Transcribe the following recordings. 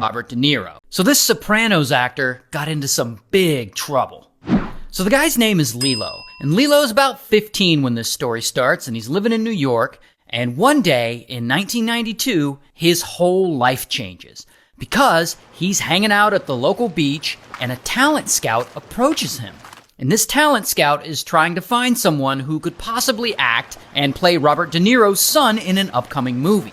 Robert De Niro. So this Sopranos actor got into some big trouble. So the guy's name is Lilo, and Lilo's about 15 when this story starts, and he's living in New York, and one day in 1992, his whole life changes because he's hanging out at the local beach and a talent scout approaches him. And this talent scout is trying to find someone who could possibly act and play Robert De Niro's son in an upcoming movie.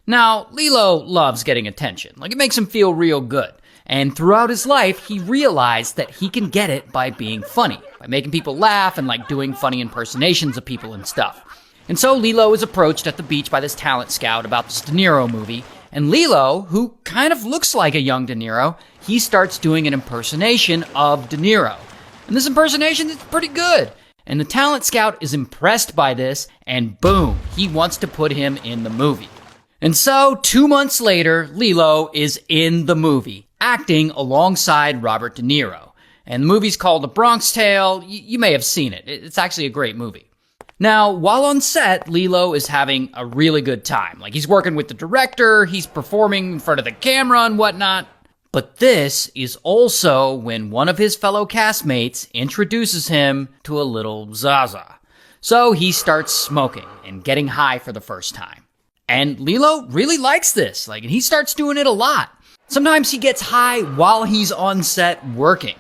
Now, Lilo loves getting attention. It makes him feel real good. And throughout his life, he realized that he can get it by being funny, by making people laugh and doing funny impersonations of people and stuff. And so Lilo is approached at the beach by this talent scout about this De Niro movie, and Lilo, who kind of looks like a young De Niro, he starts doing an impersonation of De Niro. And this impersonation is pretty good. And the talent scout is impressed by this, and boom, he wants to put him in the movie. And so, 2 months later, Lilo is in the movie, acting alongside Robert De Niro. And the movie's called The Bronx Tale. You may have seen it. It's actually a great movie. Now, while on set, Lilo is having a really good time. He's working with the director, he's performing in front of the camera and whatnot. But this is also when one of his fellow castmates introduces him to a little Zaza. So he starts smoking and getting high for the first time. And Lilo really likes this, and he starts doing it a lot. Sometimes he gets high while he's on set working.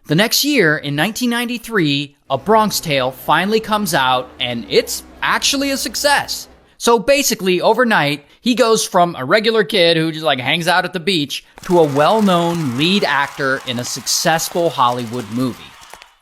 The next year, in 1993, A Bronx Tale finally comes out, and it's actually a success. So basically, overnight, he goes from a regular kid who just hangs out at the beach to a well-known lead actor in a successful Hollywood movie.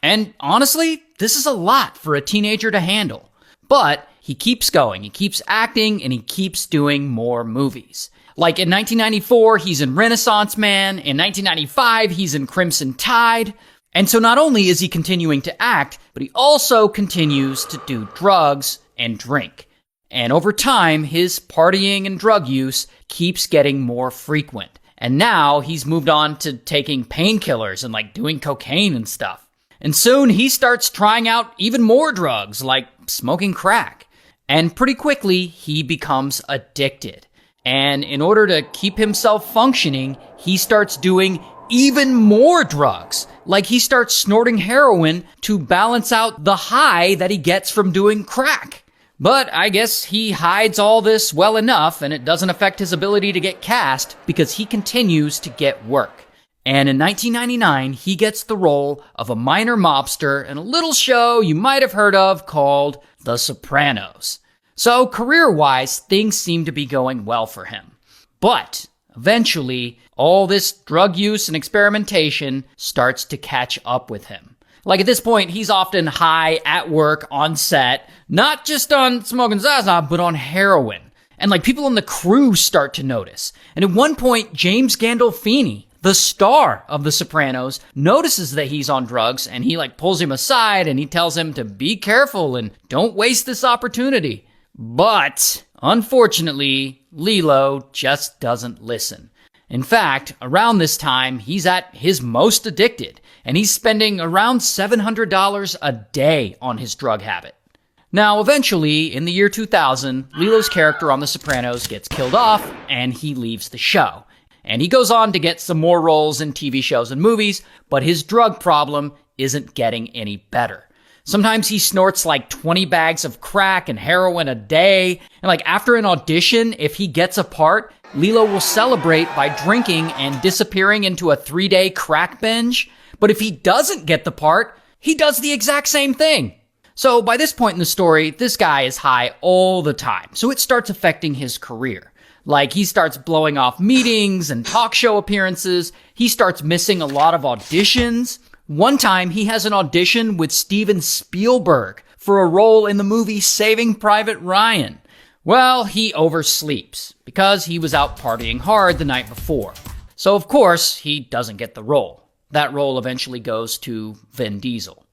And honestly, this is a lot for a teenager to handle. But he keeps going, he keeps acting, and he keeps doing more movies. In 1994, he's in Renaissance Man. In 1995, he's in Crimson Tide. And so not only is he continuing to act, but he also continues to do drugs and drink. And over time, his partying and drug use keeps getting more frequent. And now he's moved on to taking painkillers and doing cocaine and stuff. And soon he starts trying out even more drugs, like smoking crack. And pretty quickly, he becomes addicted. And in order to keep himself functioning, he starts doing even more drugs. He starts snorting heroin to balance out the high that he gets from doing crack. But I guess he hides all this well enough, and it doesn't affect his ability to get cast because he continues to get work. And in 1999, he gets the role of a minor mobster in a little show you might have heard of called The Sopranos. So career-wise, things seem to be going well for him. But eventually, all this drug use and experimentation starts to catch up with him. At this point, he's often high at work on set, not just on smoking Zaza, but on heroin. And people on the crew start to notice. And at one point, James Gandolfini, the star of The Sopranos, notices that he's on drugs, and he pulls him aside and he tells him to be careful and don't waste this opportunity. But unfortunately, Lilo just doesn't listen. In fact, around this time, he's at his most addicted, and he's spending around $700 a day on his drug habit. Now, eventually, in the year 2000, Lilo's character on The Sopranos gets killed off, and he leaves the show. And he goes on to get some more roles in TV shows and movies, but his drug problem isn't getting any better. Sometimes he snorts 20 bags of crack and heroin a day. And after an audition, if he gets a part, Lilo will celebrate by drinking and disappearing into a 3-day crack binge. But if he doesn't get the part, he does the exact same thing. So by this point in the story, this guy is high all the time. So it starts affecting his career. He starts blowing off meetings and talk show appearances. He starts missing a lot of auditions. One time, he has an audition with Steven Spielberg for a role in the movie Saving Private Ryan. Well, he oversleeps because he was out partying hard the night before. So, of course, he doesn't get the role. That role eventually goes to Vin Diesel.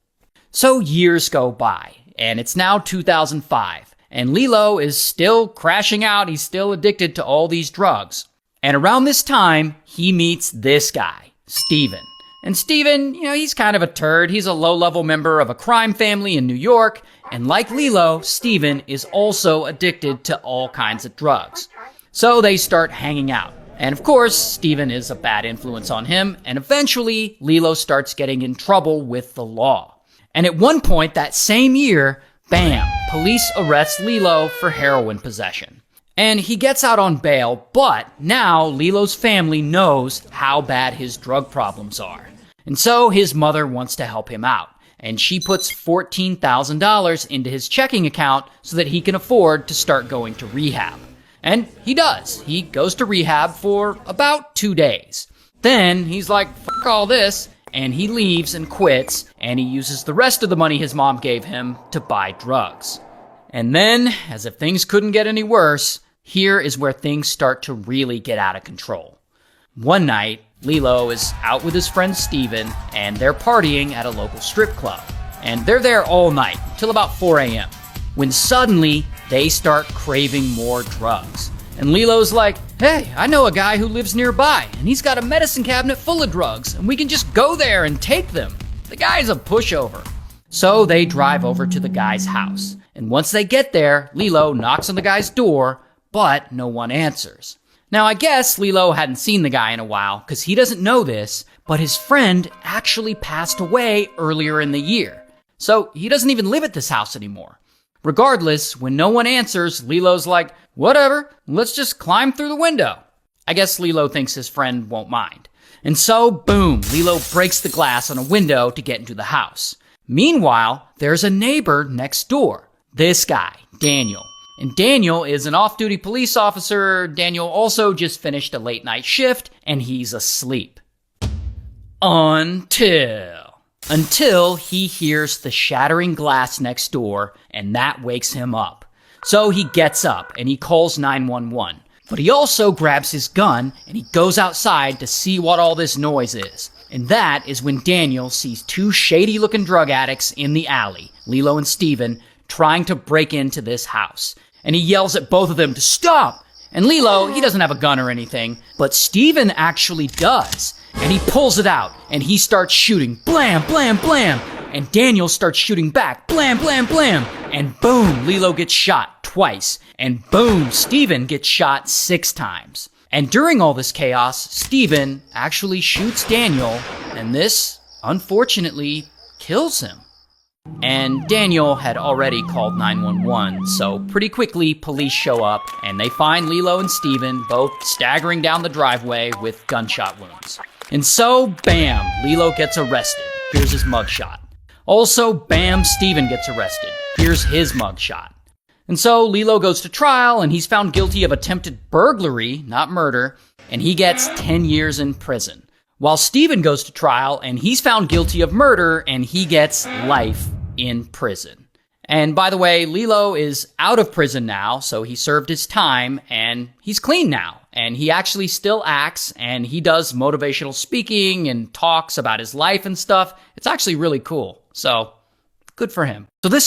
So years go by, and it's now 2005, and Lilo is still crashing out. He's still addicted to all these drugs. And around this time, he meets this guy, Steven. And Steven, he's kind of a turd. He's a low-level member of a crime family in New York. And like Lilo, Steven is also addicted to all kinds of drugs. So they start hanging out. And of course, Steven is a bad influence on him, and eventually, Lilo starts getting in trouble with the law. And at one point that same year, bam, police arrest Lilo for heroin possession. And he gets out on bail, but now Lilo's family knows how bad his drug problems are. And so his mother wants to help him out, and she puts $14,000 into his checking account so that he can afford to start going to rehab. And he does. He goes to rehab for about 2 days. Then he's like, fuck all this, and he leaves and quits, and he uses the rest of the money his mom gave him to buy drugs. And then, as if things couldn't get any worse, here is where things start to really get out of control. One night, Lilo is out with his friend Steven, and they're partying at a local strip club. And they're there all night, till about 4 a.m., when suddenly, they start craving more drugs. And Lilo's like, hey, I know a guy who lives nearby, and he's got a medicine cabinet full of drugs, and we can just go there and take them. The guy's a pushover. So they drive over to the guy's house. And once they get there, Lilo knocks on the guy's door, but no one answers. Now, I guess Lilo hadn't seen the guy in a while, because he doesn't know this, but his friend actually passed away earlier in the year. So he doesn't even live at this house anymore. Regardless, when no one answers, Lilo's like, whatever, let's just climb through the window. I guess Lilo thinks his friend won't mind. And so, boom, Lilo breaks the glass on a window to get into the house. Meanwhile, there's a neighbor next door. This guy, Daniel. And Daniel is an off-duty police officer. Daniel also just finished a late-night shift, and he's asleep. Until he hears the shattering glass next door, and that wakes him up. So he gets up, and he calls 911. But he also grabs his gun, and he goes outside to see what all this noise is. And that is when Daniel sees two shady-looking drug addicts in the alley, Lilo and Steven, trying to break into this house. And he yells at both of them to stop. And Lilo, he doesn't have a gun or anything, but Steven actually does. And he pulls it out, and he starts shooting. Blam, blam, blam. And Daniel starts shooting back. Blam, blam, blam. And boom, Lilo gets shot twice. And boom, Steven gets shot 6 times. And during all this chaos, Steven actually shoots Daniel, and this, unfortunately, kills him. And Daniel had already called 911, so pretty quickly police show up, and they find Lilo and Steven both staggering down the driveway with gunshot wounds. And so, bam, Lilo gets arrested. Here's his mugshot. Also, bam, Steven gets arrested. Here's his mugshot. And so Lilo goes to trial, and he's found guilty of attempted burglary, not murder, and he gets 10 years in prison. While Steven goes to trial, and he's found guilty of murder, and he gets life in prison. And by the way, Lilo is out of prison now, so he served his time, and he's clean now. And he actually still acts, and he does motivational speaking and talks about his life and stuff. It's actually really cool. So, good for him. So this